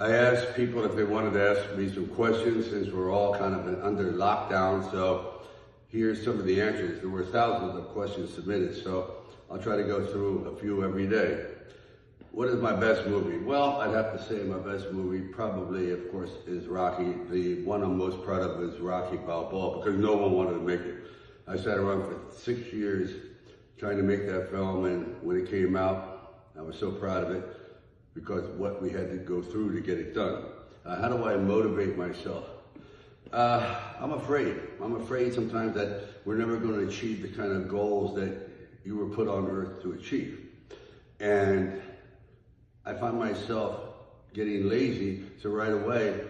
I asked people if they wanted to ask me some questions since we're all kind of under lockdown. So here's some of the answers. There were thousands of questions submitted, so I'll try to go through a few every day. What is my best movie? Well, I'd have to say my best movie probably, of course, is Rocky. The one I'm most proud of is Rocky Balboa because no one wanted to make it. I sat around for 6 years trying to make that film, and when it came out, I was so proud of it because what we had to go through to get it done. How do I motivate myself? I'm afraid. I'm afraid sometimes that we're never going to achieve the kind of goals that you were put on earth to achieve. And I find myself getting lazy, so right away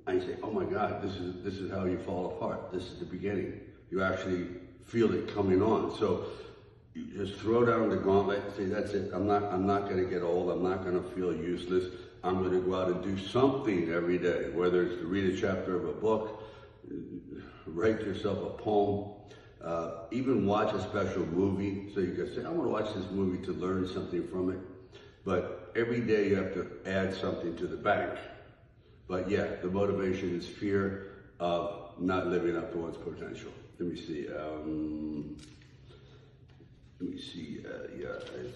I say, oh my God, this is how you fall apart. This is the beginning. You actually feel it coming on. So you just throw down the gauntlet and say, that's it. I'm not going to get old. I'm not going to feel useless. I'm going to go out and do something every day, whether it's to read a chapter of a book, write yourself a poem, even watch a special movie. So you can say, I want to watch this movie to learn something from it. But every day you have to add something to the bank. But yeah, the motivation is fear of not living up to one's potential. Let me see.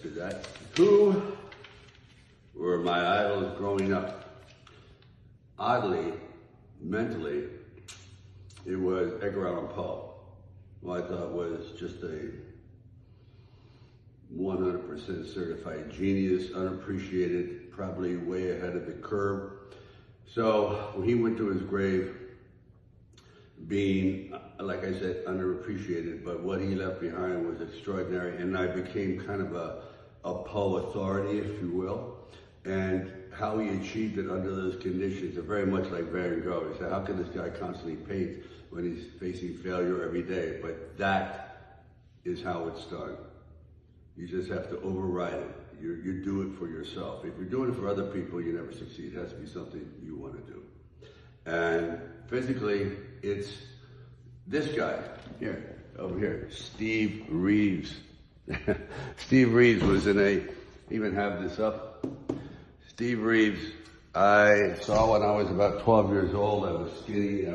To that. Who were my idols growing up? Oddly, mentally, it was Edgar Allan Poe, who I thought was just a 100% certified genius, unappreciated, probably way ahead of the curve. So when he went to his grave, being, like I said, underappreciated, but what he left behind was extraordinary, and I became kind of a Poe authority, if you will, and how he achieved it under those conditions are very much like Van Gogh. He said, how can this guy constantly paint when he's facing failure every day? But that is how it's done. You just have to override it. You do it for yourself. If you're doing it for other people, you never succeed. It has to be something you want to do. And physically, it's this guy here, over here, Steve Reeves. Steve Reeves was in a, even have this up. Steve Reeves, I saw when I was about 12 years old. I was skinny.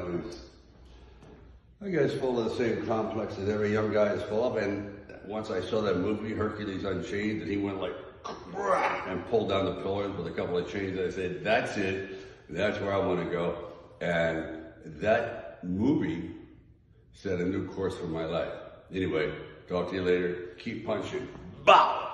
I guess full of the same complex that every young guy is full of. And once I saw that movie, Hercules Unchained, and he went like, and pulled down the pillars with a couple of chains, I said, that's it. That's where I want to go. And that movie set a new course for my life. Anyway, talk to you later. Keep punching. Bow!